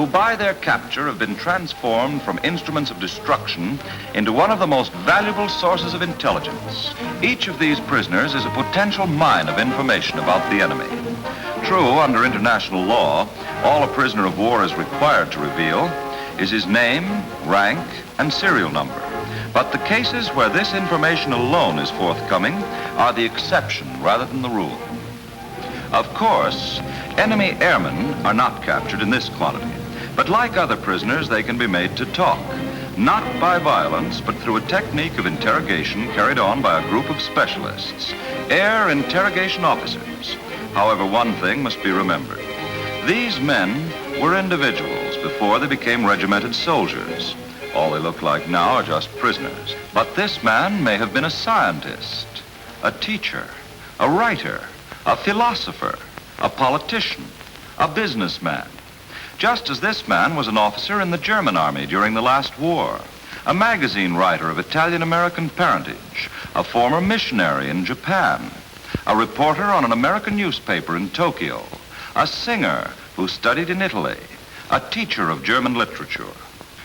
who by their capture have been transformed from instruments of destruction into one of the most valuable sources of intelligence. Each of these prisoners is a potential mine of information about the enemy. True, under international law, all a prisoner of war is required to reveal is his name, rank, and serial number. But the cases where this information alone is forthcoming are the exception rather than the rule. Of course, enemy airmen are not captured in this quantity, but like other prisoners, they can be made to talk, not by violence, but through a technique of interrogation carried on by a group of specialists, air interrogation officers. However, one thing must be remembered. These men were individuals before they became regimented soldiers. All they look like now are just prisoners. But this man may have been a scientist, a teacher, a writer, a philosopher, a politician, a businessman. Just as this man was an officer in the German army during the last war, a magazine writer of Italian-American parentage, a former missionary in Japan, a reporter on an American newspaper in Tokyo, a singer who studied in Italy, a teacher of German literature.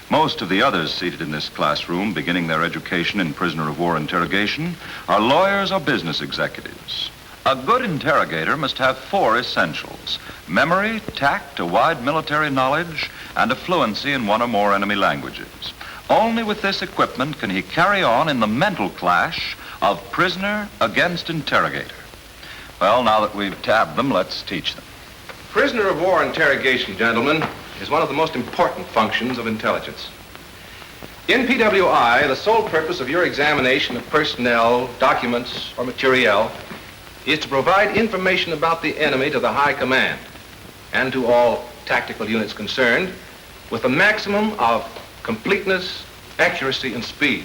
Most of the others seated in this classroom, beginning their education in prisoner of war interrogation, are lawyers or business executives. A good interrogator must have 4 essentials: memory, tact, a wide military knowledge, and a fluency in one or more enemy languages. Only with this equipment can he carry on in the mental clash of prisoner against interrogator. Well, now that we've tabbed them, let's teach them. Prisoner of war interrogation, gentlemen, is one of the most important functions of intelligence. In PWI, the sole purpose of your examination of personnel, documents, or materiel is to provide information about the enemy to the high command and to all tactical units concerned with a maximum of completeness, accuracy, and speed.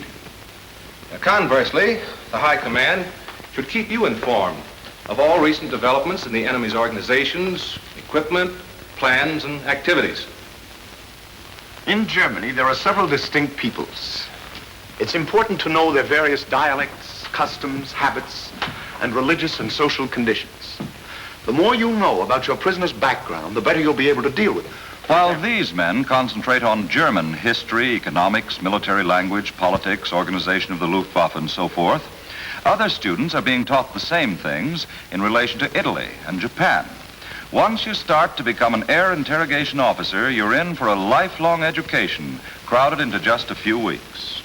Now, conversely, the high command should keep you informed of all recent developments in the enemy's organizations, equipment, plans, and activities. In Germany, there are several distinct peoples. It's important to know their various dialects, customs, habits, and religious and social conditions. The more you know about your prisoner's background, the better you'll be able to deal with him. While these men concentrate on German history, economics, military language, politics, organization of the Luftwaffe, and so forth, other students are being taught the same things in relation to Italy and Japan. Once you start to become an air interrogation officer, you're in for a lifelong education crowded into just a few weeks.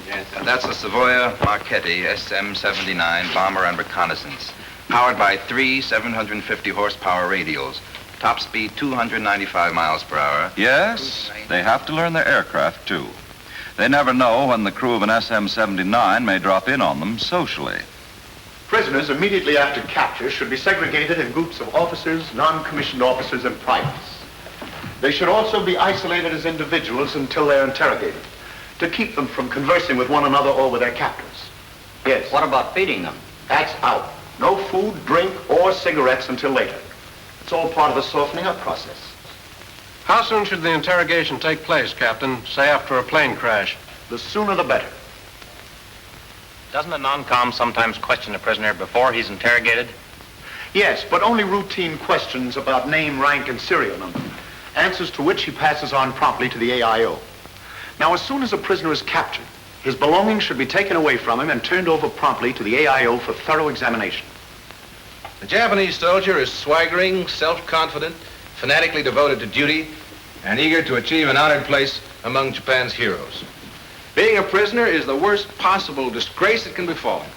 Yes, and that's the Savoia Marcate SM-79 bomber and reconnaissance, powered by 3 750 horsepower radials, top speed 295 miles per hour. Yes, they have to learn their aircraft too. They never know when the crew of an SM-79 may drop in on them socially. Prisoners immediately after capture should be segregated in groups of officers, non-commissioned officers, and privates. They should also be isolated as individuals until they're interrogated, to keep them from conversing with one another or with their captors. Yes. What about feeding them? That's out. No food, drink, or cigarettes until later. It's all part of the softening up process. How soon should the interrogation take place, Captain? Say after a plane crash. The sooner the better. Doesn't a non-com sometimes question a prisoner before he's interrogated? Yes, but only routine questions about name, rank, and serial number, answers to which he passes on promptly to the AIO. Now, as soon as a prisoner is captured, his belongings should be taken away from him and turned over promptly to the AIO for thorough examination. The Japanese soldier is swaggering, self-confident, fanatically devoted to duty, and eager to achieve an honored place among Japan's heroes. Being a prisoner is the worst possible disgrace that can befall him.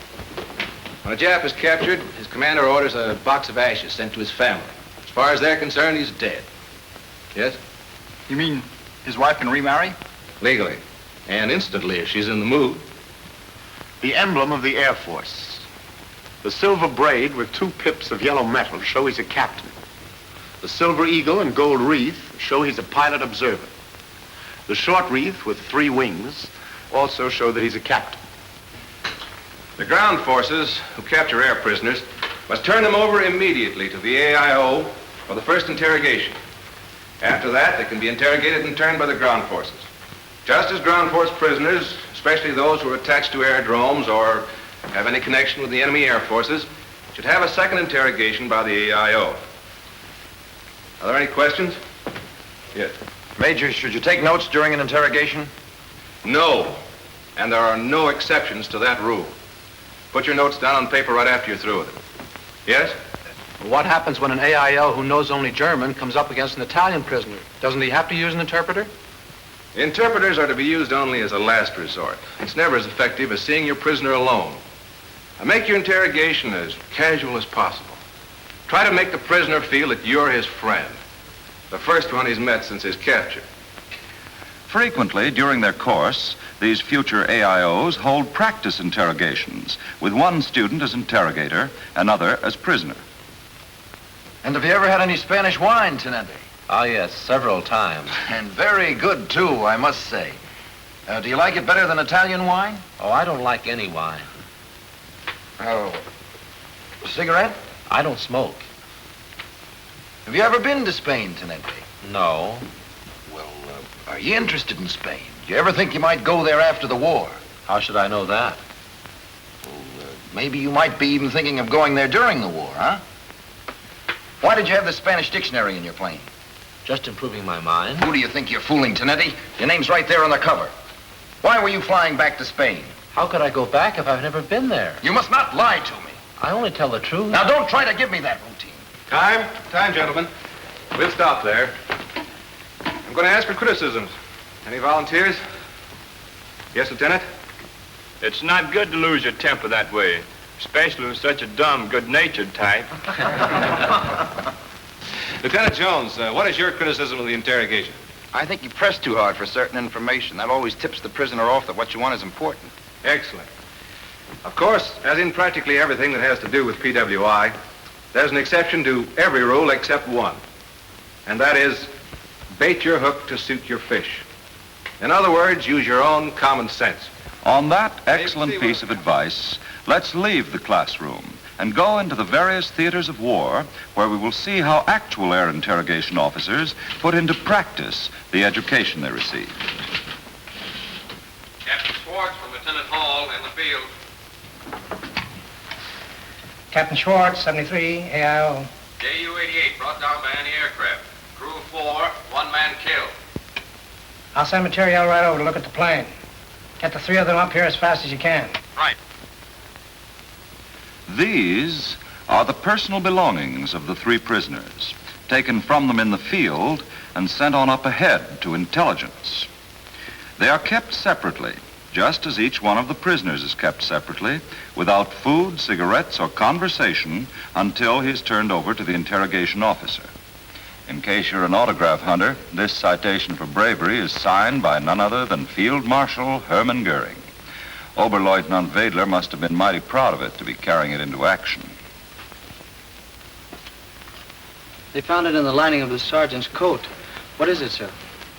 When a Jap is captured, his commander orders a box of ashes sent to his family. As far as they're concerned, he's dead. Yes? You mean his wife can remarry? Legally. And instantly, if she's in the mood. The emblem of the Air Force. The silver braid with 2 pips of yellow metal show he's a captain. The silver eagle and gold wreath show he's a pilot observer. The short wreath with 3 wings also show that he's a captain. The ground forces who capture air prisoners must turn them over immediately to the AIO for the first interrogation. After that, they can be interrogated in turn by the ground forces. Just as ground force prisoners, especially those who are attached to aerodromes or have any connection with the enemy air forces, should have a second interrogation by the AIO. Are there any questions? Yes. Major, should you take notes during an interrogation? No. And there are no exceptions to that rule. Put your notes down on paper right after you're through with it. Yes? What happens when an AIO who knows only German comes up against an Italian prisoner? Doesn't he have to use an interpreter? Interpreters are to be used only as a last resort. It's never as effective as seeing your prisoner alone. Now make your interrogation as casual as possible. Try to make the prisoner feel that you're his friend. The first one he's met since his capture. Frequently, during their course, these future AIOs hold practice interrogations with one student as interrogator, another as prisoner. And have you ever had any Spanish wine, Tenente? Oh, yes, several times. And very good, too, I must say. Do you like it better than Italian wine? Oh, I don't like any wine. Oh, a cigarette? I don't smoke. Have you ever been to Spain, Tenente? No. Well, are you interested in Spain? Do you ever think you might go there after the war? How should I know that? Well, maybe you might be even thinking of going there during the war, huh? Why did you have the Spanish dictionary in your plane? Just improving my mind. Who do you think you're fooling, Tenente? Your name's right there on the cover. Why were you flying back to Spain? How could I go back if I've never been there? You must not lie to me. I only tell the truth. Now, don't try to give me that routine. Time, gentlemen. We'll stop there. I'm going to ask for criticisms. Any volunteers? Yes, Lieutenant? It's not good to lose your temper that way, especially with such a dumb, good-natured type. Lieutenant Jones, what is your criticism of the interrogation? I think you press too hard for certain information. That always tips the prisoner off that what you want is important. Excellent. Of course, as in practically everything that has to do with PWI, there's an exception to every rule except one. And that is, bait your hook to suit your fish. In other words, use your own common sense. On that excellent piece of advice, let's leave the classroom and go into the various theaters of war where we will see how actual air interrogation officers put into practice the education they received. Captain Schwartz from Lieutenant Hall in the field. Captain Schwartz, 73, AIO. JU-88 brought down by any aircraft. Crew of 4, 1 man killed. I'll send material right over to look at the plane. Get the 3 of them up here as fast as you can. Right. These are the personal belongings of the 3 prisoners, taken from them in the field and sent on up ahead to intelligence. They are kept separately, just as each one of the prisoners is kept separately, without food, cigarettes, or conversation until he is turned over to the interrogation officer. In case you're an autograph hunter, this citation for bravery is signed by none other than Field Marshal Hermann Goering. Oberleutnant Wedler must have been mighty proud of it to be carrying it into action. They found it in the lining of the sergeant's coat. What is it, sir?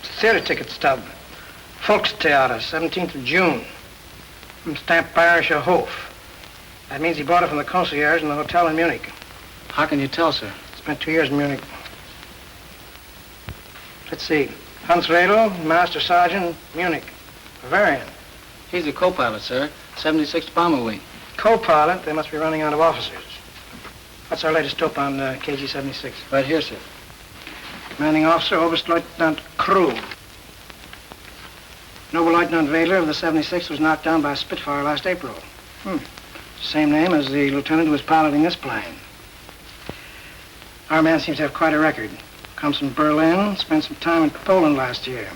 It's a theater ticket stub. Volkstheater, 17th of June. From stamped Bayerischer Hof. That means he bought it from the concierge in the hotel in Munich. How can you tell, sir? Spent 2 years in Munich. Let's see. Hans Redl, Master Sergeant, Munich. Bavarian. He's the co-pilot, sir. 76th Bomber Wing. Co-pilot, they must be running out of officers. What's our latest dope on KG-76? Right here, sir. Commanding officer, Oberstleutnant Krug. Oberleutnant Wedler of the 76th was knocked down by a Spitfire last April. Same name as the lieutenant who was piloting this plane. Our man seems to have quite a record. Comes from Berlin, spent some time in Poland last year.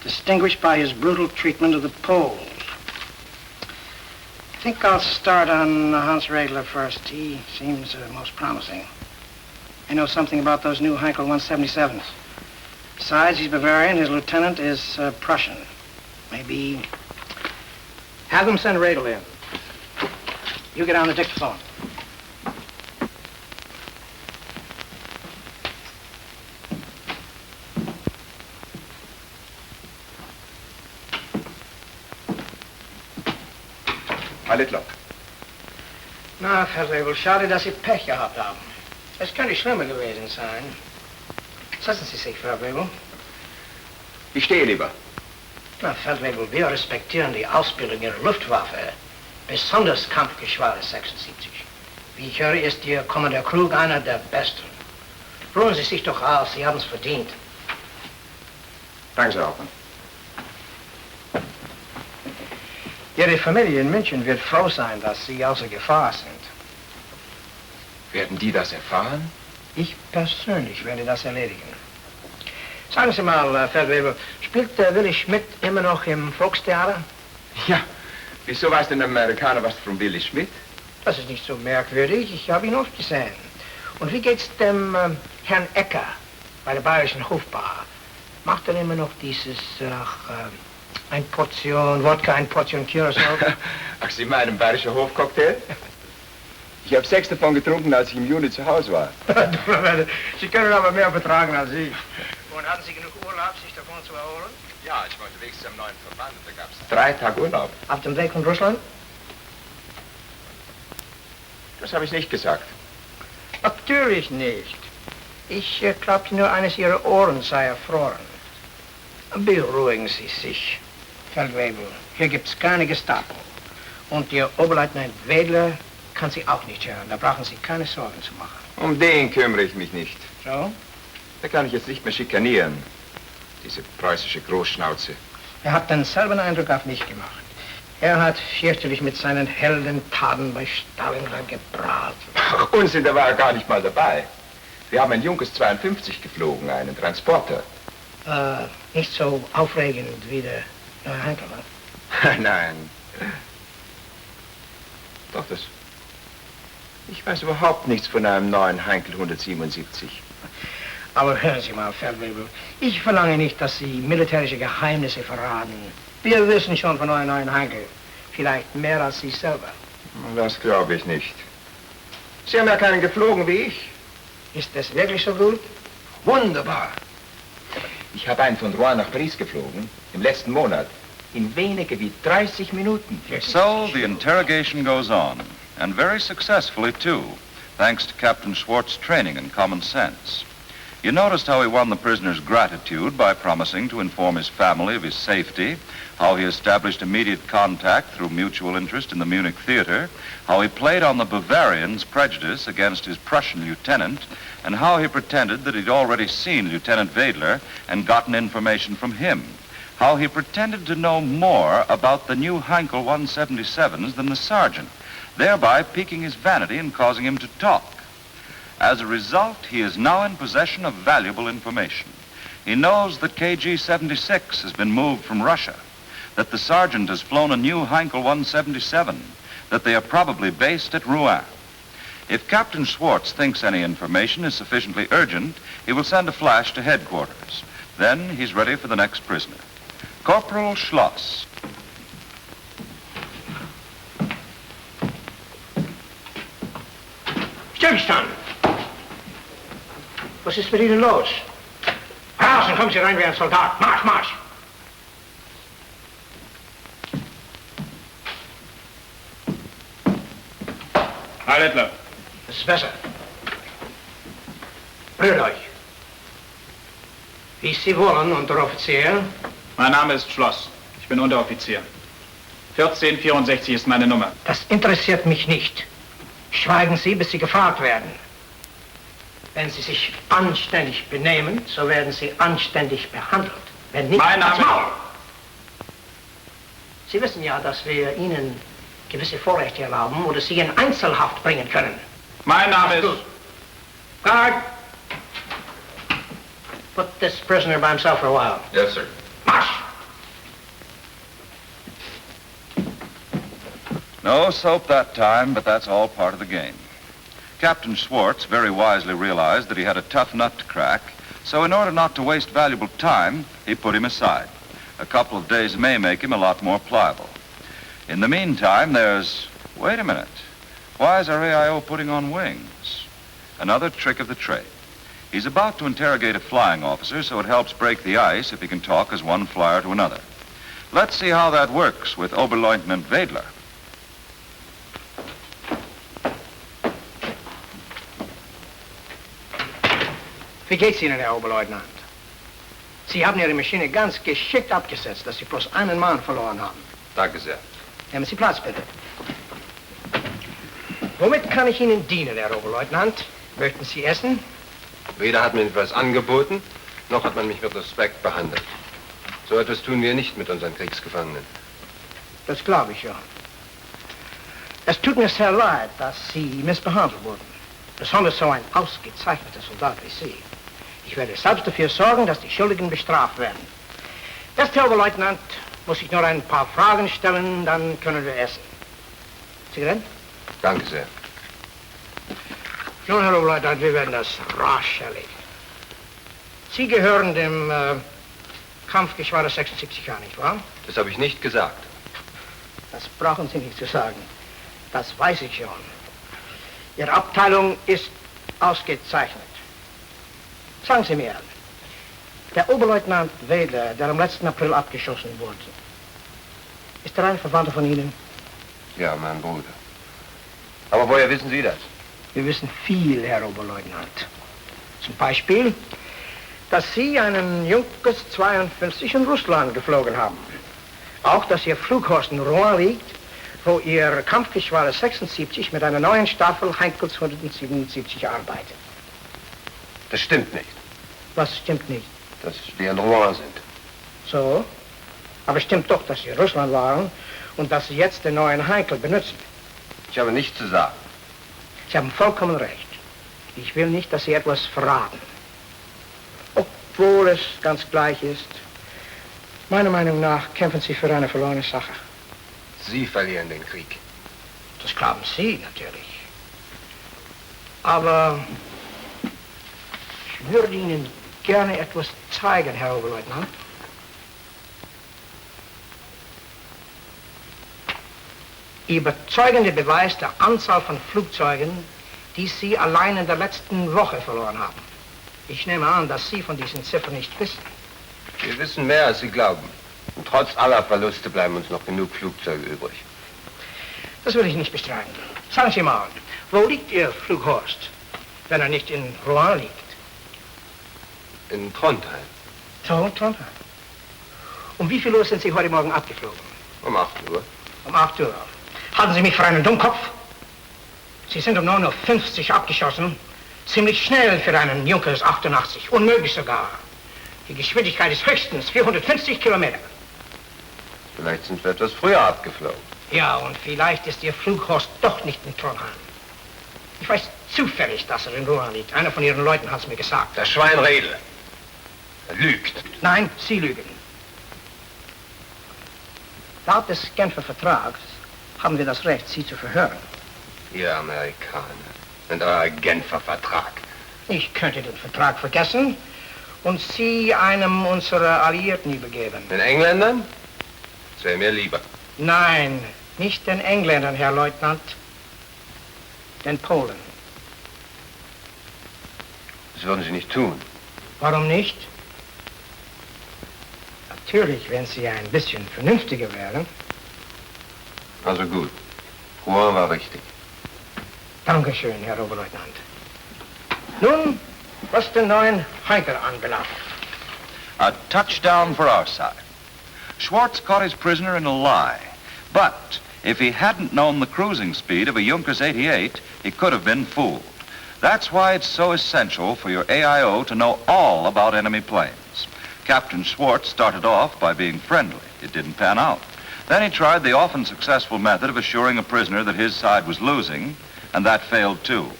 Distinguished by his brutal treatment of the Poles. I think I'll start on Hans Redler first. He seems most promising. I know something about those new Heinkel 177s. Besides, he's Bavarian. His lieutenant is Prussian. Maybe... Have them send Redl in. You get on the dictaphone. Littler. Na, Feldwebel, schade, dass Sie Pech gehabt haben. Es könnte schlimmer gewesen sein. Setzen Sie sich, Feldwebel. Ich stehe lieber. Na, Feldwebel, wir respektieren die Ausbildung Ihrer Luftwaffe. Besonders Kampfgeschwader 76. Wie ich höre, ist Ihr Kommandeur Krug einer der Besten. Ruhen Sie sich doch aus, Sie haben es verdient. Danke, Sir Hauptmann. Ihre Familie in München wird froh sein, dass Sie außer Gefahr sind. Werden die das erfahren? Ich persönlich werde das erledigen. Sagen Sie mal, Feldwebel, spielt Willi Schmidt immer noch im Volkstheater? Ja. Wieso weiß denn der Amerikaner was von Willi Schmidt? Das ist nicht so merkwürdig. Ich habe ihn oft gesehen. Und wie geht's dem Herrn Ecker bei der Bayerischen Hofbar? Macht er immer noch dieses, ein Portion Wodka, ein Portion Curacao? Ach, Sie meinen Bayerischer Hofcocktail? Ich habe 6 davon getrunken, als ich im Juni zu Hause war. Sie können aber mehr vertragen als ich. Und hatten Sie genug Urlaub, sich davon zu erholen? Ja, ich war unterwegs zum neuen Verband. Da gab's 3 Tage Urlaub. Auf dem Weg von Russland? Das habe ich nicht gesagt. Natürlich nicht. Ich glaubte nur, eines Ihrer Ohren sei erfroren. Beruhigen Sie sich, Feldwebel. Hier gibt's keine Gestapo. Und Ihr Oberleutnant Wedler kann Sie auch nicht hören. Da brauchen Sie keine Sorgen zu machen. Um den kümmere ich mich nicht. So? Da kann ich jetzt nicht mehr schikanieren. Diese preußische Großschnauze. Er hat denselben Eindruck auf mich gemacht. Er hat fürchterlich mit seinen Heldentaten bei Stalingrad geprahlt. Ach, Unsinn, da war er gar nicht mal dabei. Wir haben ein Junkers 52 geflogen, einen Transporter. Nicht so aufregend wie der neue Henkelmann. Nein. Doch, das... Ich weiß überhaupt nichts von einem neuen Heinkel 177. Aber hören Sie mal, Feldwebel, ich verlange nicht, dass Sie militärische Geheimnisse verraten. Wir wissen schon von eurem neuen Heinkel. Vielleicht mehr als Sie selber. Das glaube ich nicht. Sie haben ja keinen geflogen wie ich. Ist das wirklich so gut? Wunderbar. Ich habe einen von Rouen nach Paris geflogen, im letzten Monat, in weniger wie 30 Minuten. So the interrogation goes on, and very successfully too, thanks to Captain Schwartz's training and common sense. You noticed how he won the prisoner's gratitude by promising to inform his family of his safety, how he established immediate contact through mutual interest in the Munich theater, how he played on the Bavarian's prejudice against his Prussian lieutenant, and how he pretended that he'd already seen Lieutenant Wedler and gotten information from him, how he pretended to know more about the new Heinkel 177s than the sergeant, thereby piquing his vanity and causing him to talk. As a result, he is now in possession of valuable information. He knows that KG-76 has been moved from Russia, that the sergeant has flown a new Heinkel 177, that they are probably based at Rouen. If Captain Schwartz thinks any information is sufficiently urgent, he will send a flash to headquarters. Then he's ready for the next prisoner. Corporal Schloss. Stillstand! Was ist mit Ihnen los? Raus und kommen Sie rein wie ein Soldat. Marsch, Marsch! Herr Littler. Das ist besser. Rührt euch. Wie Sie wollen, Unteroffizier. Mein Name ist Schloss. Ich bin Unteroffizier. 1464 ist meine Nummer. Das interessiert mich nicht. Schweigen Sie, bis Sie gefragt werden. Wenn Sie sich anständig benehmen, so werden Sie anständig behandelt. Wenn nicht, Mein Name... das Maul! Sie wissen ja, dass wir Ihnen gewisse Vorrechte erlauben oder Sie in Einzelhaft bringen können. Mein Name ist... Guard! Put this prisoner by himself for a while. Yes, sir. March! No soap that time, but that's all part of the game. Captain Schwartz very wisely realized that he had a tough nut to crack, so in order not to waste valuable time, he put him aside. A couple of days may make him a lot more pliable. In the meantime, there's... Wait a minute. Why is our AIO putting on wings? Another trick of the trade. He's about to interrogate a flying officer, so it helps break the ice if he can talk as one flyer to another. Let's see how that works with Oberleutnant Wedler. Wie geht's Ihnen, Herr Oberleutnant? Sie haben Ihre Maschine ganz geschickt abgesetzt, dass Sie bloß einen Mann verloren haben. Danke sehr. Nehmen Sie Platz, bitte. Womit kann ich Ihnen dienen, Herr Oberleutnant? Möchten Sie essen? Weder hat man etwas angeboten, noch hat man mich mit Respekt behandelt. So etwas tun wir nicht mit unseren Kriegsgefangenen. Das glaube ich ja. Es tut mir sehr leid, dass Sie missbehandelt wurden. Besonders so ein ausgezeichneter Soldat wie Sie. Ich werde selbst dafür sorgen, dass die Schuldigen bestraft werden. Erst, Herr Oberleutnant, muss ich nur ein paar Fragen stellen, dann können wir essen. Zigaretten? Danke sehr. Nun, Herr Oberleutnant, wir werden das rasch erledigen. Sie gehören dem Kampfgeschwader 76 an, nicht wahr? Das habe ich nicht gesagt. Das brauchen Sie nicht zu sagen. Das weiß ich schon. Ihre Abteilung ist ausgezeichnet. Sagen Sie mir, der Oberleutnant Wedler, der am letzten April abgeschossen wurde, ist er ein Verwandter von Ihnen? Ja, mein Bruder. Aber woher wissen Sie das? Wir wissen viel, Herr Oberleutnant. Zum Beispiel, dass Sie einen Junkers 52 in Russland geflogen haben. Auch, dass Ihr Flughorst in Rouen liegt, wo Ihr Kampfgeschwader 76 mit einer neuen Staffel Heinkels 177 arbeitet. Das stimmt nicht. Was stimmt nicht? Dass wir in Rouen sind. So? Aber stimmt doch, dass Sie in Russland waren und dass Sie jetzt den neuen Heinkel benutzen. Ich habe nichts zu sagen. Sie haben vollkommen recht. Ich will nicht, dass Sie etwas verraten. Obwohl es ganz gleich ist. Meiner Meinung nach kämpfen Sie für eine verlorene Sache. Sie verlieren den Krieg. Das glauben Sie natürlich. Aber ich würde Ihnen gerne etwas zeigen, Herr Oberleutnant. Überzeugender Beweis der Anzahl von Flugzeugen, die Sie allein in der letzten Woche verloren haben. Ich nehme an, dass Sie von diesen Ziffern nicht wissen. Wir wissen mehr, als Sie glauben. Und trotz aller Verluste bleiben uns noch genug Flugzeuge übrig. Das will ich nicht bestreiten. Sagen Sie mal, wo liegt Ihr Flughorst, wenn er nicht in Rouen liegt? In Trondheim. So, Trondheim. Um wie viel Uhr sind Sie heute Morgen abgeflogen? Um 8 Uhr. Um 8 Uhr. Halten Sie mich für einen Dummkopf? Sie sind um 9:50 Uhr abgeschossen. Ziemlich schnell für einen Junkers 88. Unmöglich sogar. Die Geschwindigkeit ist höchstens 450 Kilometer. Vielleicht sind wir etwas früher abgeflogen. Ja, und vielleicht ist Ihr Flughorst doch nicht in Trondheim. Ich weiß zufällig, dass er in Rouen liegt. Einer von Ihren Leuten hat es mir gesagt. Das Schwein Redel. Er lügt. Nein, Sie lügen. Laut des Genfer Vertrags haben wir das Recht, Sie zu verhören. Ihr Amerikaner. Und euer Genfer Vertrag. Ich könnte den Vertrag vergessen und Sie einem unserer Alliierten übergeben. Den Engländern? Das wäre mir lieber. Nein, nicht den Engländern, Herr Leutnant. Den Polen. Das würden Sie nicht tun. Warum nicht? Natürlich, wenn Sie ein bisschen vernünftiger wären. Also gut. Rouen war richtig. Dankeschön, Herr Oberleutnant. Nun, was den neuen Heinkel anbelangt. A touchdown for our side. Schwartz caught his prisoner in a lie. But if he hadn't known the cruising speed of a Junkers 88, he could have been fooled. That's why it's so essential for your AIO to know all about enemy planes. Captain Schwartz started off by being friendly. It didn't pan out. Then he tried the often successful method of assuring a prisoner that his side was losing, and that failed too.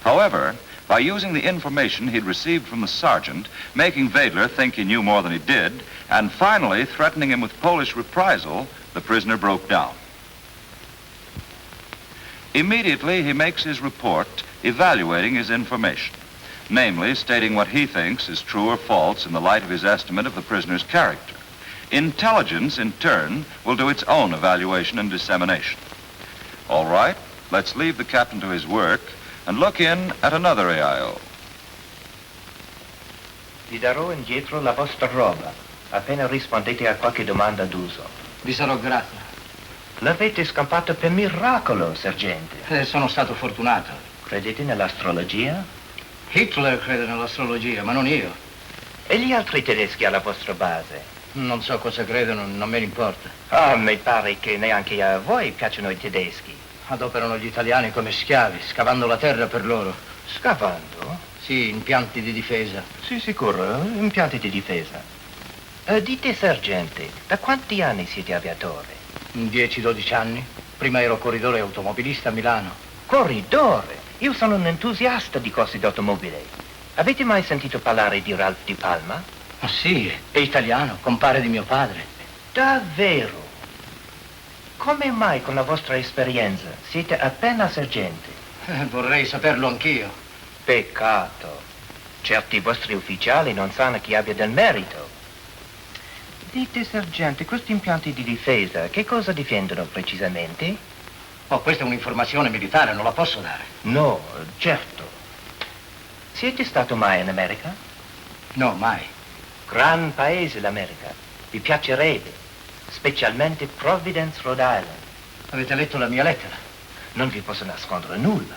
However, by using the information he'd received from the sergeant, making Wedler think he knew more than he did, and finally threatening him with Polish reprisal, the prisoner broke down. Immediately, he makes his report evaluating his information, namely stating what he thinks is true or false in the light of his estimate of the prisoner's character. Intelligence, in turn, will do its own evaluation and dissemination. All right, let's leave the captain to his work and look in at another AIO. Vi darò indietro la vostra roba, appena rispondete a qualche domanda d'uso. Vi sarò grata. L'avete scampato per miracolo, sergente. Sono stato fortunato. Credete nell'astrologia? Hitler crede nell'astrologia, ma non io. E gli altri tedeschi alla vostra base? Non so cosa credono, non me ne importa. Ah, mi pare che neanche a voi piacciono i tedeschi. Adoperano gli italiani come schiavi, scavando la terra per loro. Scavando? Sì, impianti di difesa. Sì, sicuro, impianti di difesa. Dite, sergente, da quanti anni siete aviatore? 10-12 anni. Prima ero corridore automobilista a Milano. Corridore? Io sono un entusiasta di corse d'automobile. Avete mai sentito parlare di Ralph Di Palma? Ah, sì, è italiano, compare di mio padre. Davvero? Come mai con la vostra esperienza siete appena sergente? Vorrei saperlo anch'io. Peccato. Certi vostri ufficiali non sanno chi abbia del merito. Dite, sergente, questi impianti di difesa, che cosa difendono precisamente? Oh, questa è un'informazione militare, non la posso dare. No, certo. Siete stato mai in America? No, mai. Gran paese l'America. Vi piacerebbe, specialmente Providence, Rhode Island. Avete letto la mia lettera? Non vi posso nascondere nulla.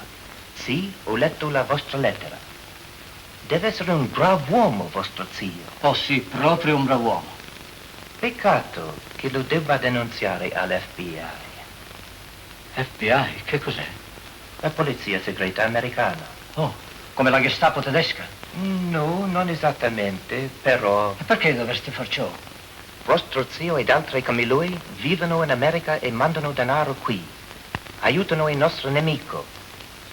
Sì, ho letto la vostra lettera. Deve essere un brav'uomo, vostro zio. Oh sì, proprio un brav'uomo. Peccato che lo debba denunziare all'FBI. FBI? Che cos'è? La polizia segreta americana. Oh, come la Gestapo tedesca? No, non esattamente, però... E perché dovreste far ciò? Vostro zio ed altri come lui vivono in America e mandano denaro qui. Aiutano il nostro nemico.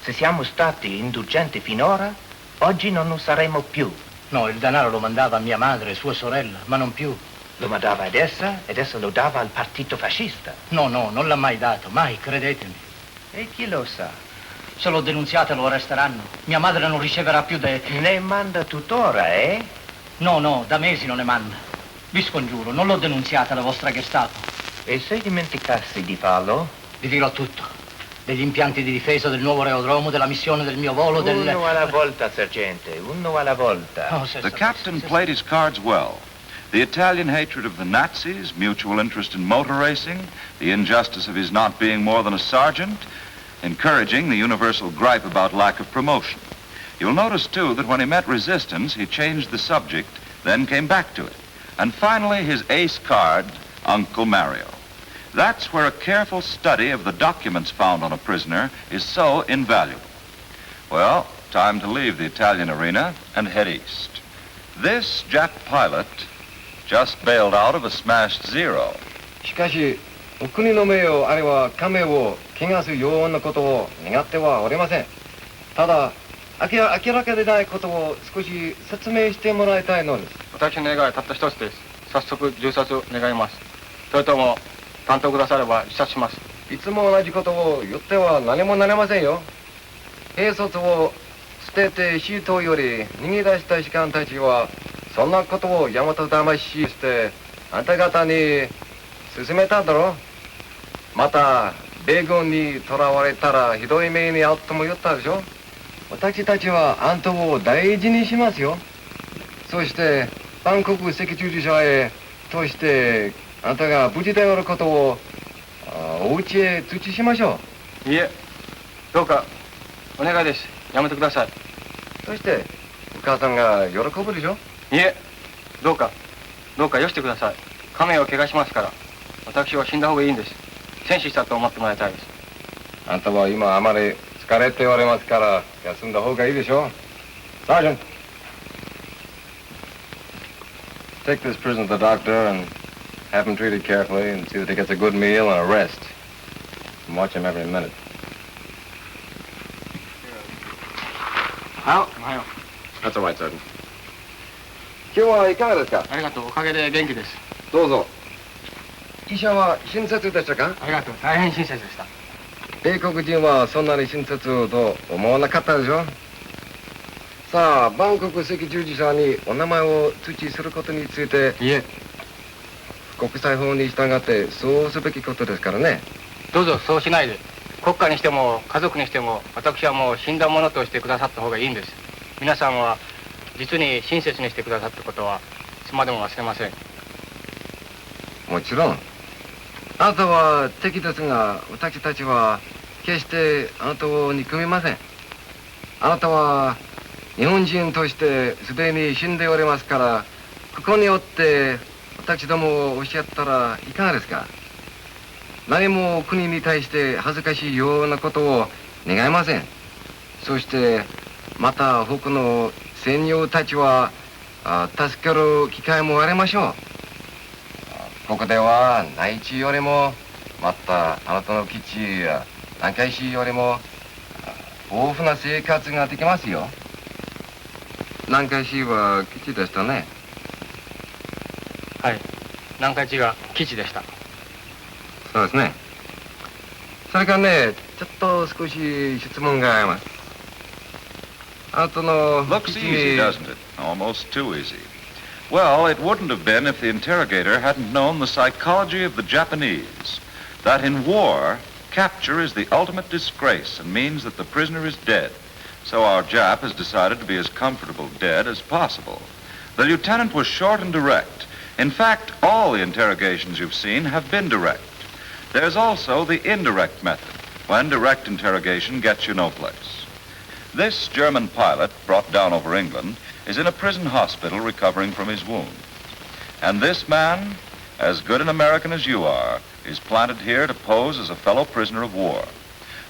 Se siamo stati indulgenti finora, oggi non lo saremo più. No, il denaro lo mandava a mia madre e sua sorella, ma non più. Lo mandava ad essa ed essa lo dava al partito fascista. No, non l'ha mai dato, mai, credetemi. E chi lo sa? Se lo denunziate lo arresteranno. Mia madre non riceverà più Ne manda tuttora, eh? No, da mesi non ne manda. Vi scongiuro, non lo denunziate alla vostra Gestapo. E se dimenticassi di farlo? Vi dirò tutto. Degli impianti di difesa, del nuovo aerodromo, della missione del mio volo, Uno alla volta, sergente, uno alla volta. Oh, The captain played his cards well. The Italian hatred of the Nazis, mutual interest in motor racing, the injustice of his not being more than a sergeant, encouraging the universal gripe about lack of promotion. You'll notice, too, that when he met resistance, he changed the subject, then came back to it. And finally, his ace card, Uncle Mario. That's where a careful study of the documents found on a prisoner is so invaluable. Well, time to leave the Italian arena and head east. This Jap pilot just bailed out of a smashed Zero. しかし、お国の名誉あるいは家名を汚すようなことを願ってはおりません。ただ、明らかでないことを少し説明してもらいたいのです。私の願いはたった一つです。早速銃殺を願います。それとも担当くだされば自殺します。いつも同じことを言っては何もなりませんよ。兵卒を捨ててシートより逃げ出した士官たちはそんなことを大和魂してあんた方に勧めただろう。また米軍に囚われたらひどい目に遭うとも言ったでしょ。私たちはあんたを大事にしますよ。そしてバンコク赤十字社へ通してあんたが無事であることをお家へ通知しましょう。いえ、どうかお願いです。やめてください。そしてお母さんが喜ぶでしょ。いえ、どうかよしてください。家名を怪我しますから。私は死んだ方がいいんです。戦死したと思ってもらいたいです。あんたは今あまり疲れておりますから休んだ方がいいでしょう。Sergeant, take this prisoner to the doctor and have him treated carefully and see that he gets a good meal and a rest. And watch him every minute. おはよう。That's all right, Sergeant. 今日はいかがですか。ありがとう。おかげで元気です。どうぞ。医者は親切でしたか。ありがとう。大変親切でした。米国人はそんなに親切と思わなかったでしょ。さあ、バンコク赤十字社にお名前を通知することについて。いえ。国際法に従ってそうすべきことですからね。どうぞそうしないで。国家にしても家族にしても私はもう死んだものとしてくださった方がいいんです。皆さんは実に親切にしてくださったことはいつまでも忘れません。もちろん。あなたは敵ですが私たちは決してあなたを憎みません。あなたは日本人としてすでに死んでおりますからここにおって私どもをおっしゃったらいかがですか。何も国に対して恥ずかしいようなことを願いません。そしてまた他の戦友たちは助かる機会もありましょう。ここでは内地よりもまたあなたの基地や南海市よりも豊富な生活ができますよ。南海市は基地でしたね。はい、南海地が基地でした。そうですね。それからね、ちょっと少し質問があります。あなたの Looks easy, doesn't it? Almost too easy. Well, it wouldn't have been if the interrogator hadn't known the psychology of the Japanese. That in war, capture is the ultimate disgrace and means that the prisoner is dead. So our Jap has decided to be as comfortable dead as possible. The lieutenant was short and direct. In fact, all the interrogations you've seen have been direct. There's also the indirect method, when direct interrogation gets you no place. This German pilot, brought down over England, is in a prison hospital recovering from his wound. And this man, as good an American as you are, is planted here to pose as a fellow prisoner of war.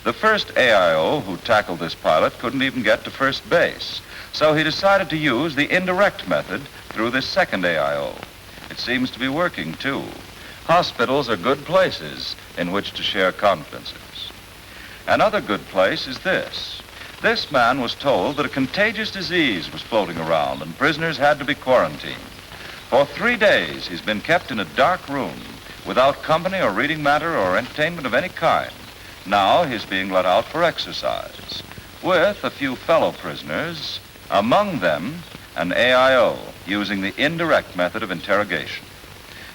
The first AIO who tackled this pilot couldn't even get to first base, so he decided to use the indirect method through this second AIO. It seems to be working, too. Hospitals are good places in which to share confidences. Another good place is this. This man was told that a contagious disease was floating around and prisoners had to be quarantined. For 3 days, he's been kept in a dark room without company or reading matter or entertainment of any kind. Now he's being let out for exercise with a few fellow prisoners, among them an AIO using the indirect method of interrogation.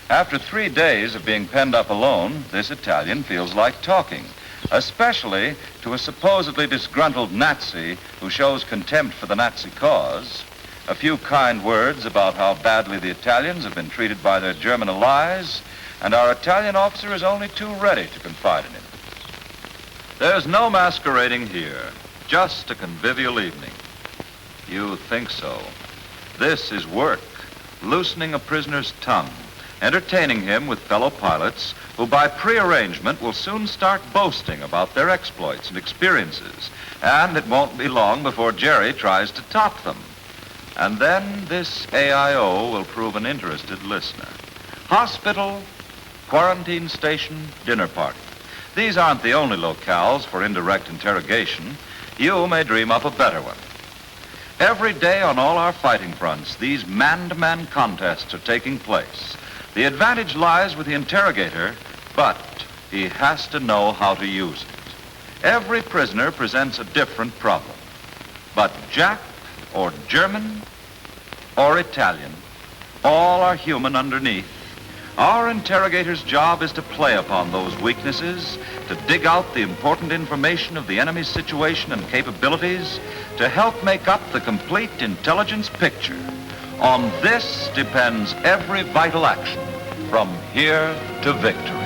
After 3 days of being penned up alone, this Italian feels like talking, especially to a supposedly disgruntled Nazi who shows contempt for the Nazi cause. A few kind words about how badly the Italians have been treated by their German allies, and our Italian officer is only too ready to confide in him. There's no masquerading here, just a convivial evening. You think so. This is work, loosening a prisoner's tongue, entertaining him with fellow pilots who by prearrangement will soon start boasting about their exploits and experiences, and it won't be long before Jerry tries to top them. And then this AIO will prove an interested listener. Hospital, quarantine station, dinner party. These aren't the only locales for indirect interrogation. You may dream up a better one. Every day on all our fighting fronts, these man-to-man contests are taking place. The advantage lies with the interrogator, but he has to know how to use it. Every prisoner presents a different problem. But Jap or German or Italian, all are human underneath. Our interrogator's job is to play upon those weaknesses, to dig out the important information of the enemy's situation and capabilities, to help make up the complete intelligence picture. On this depends every vital action, from here to victory.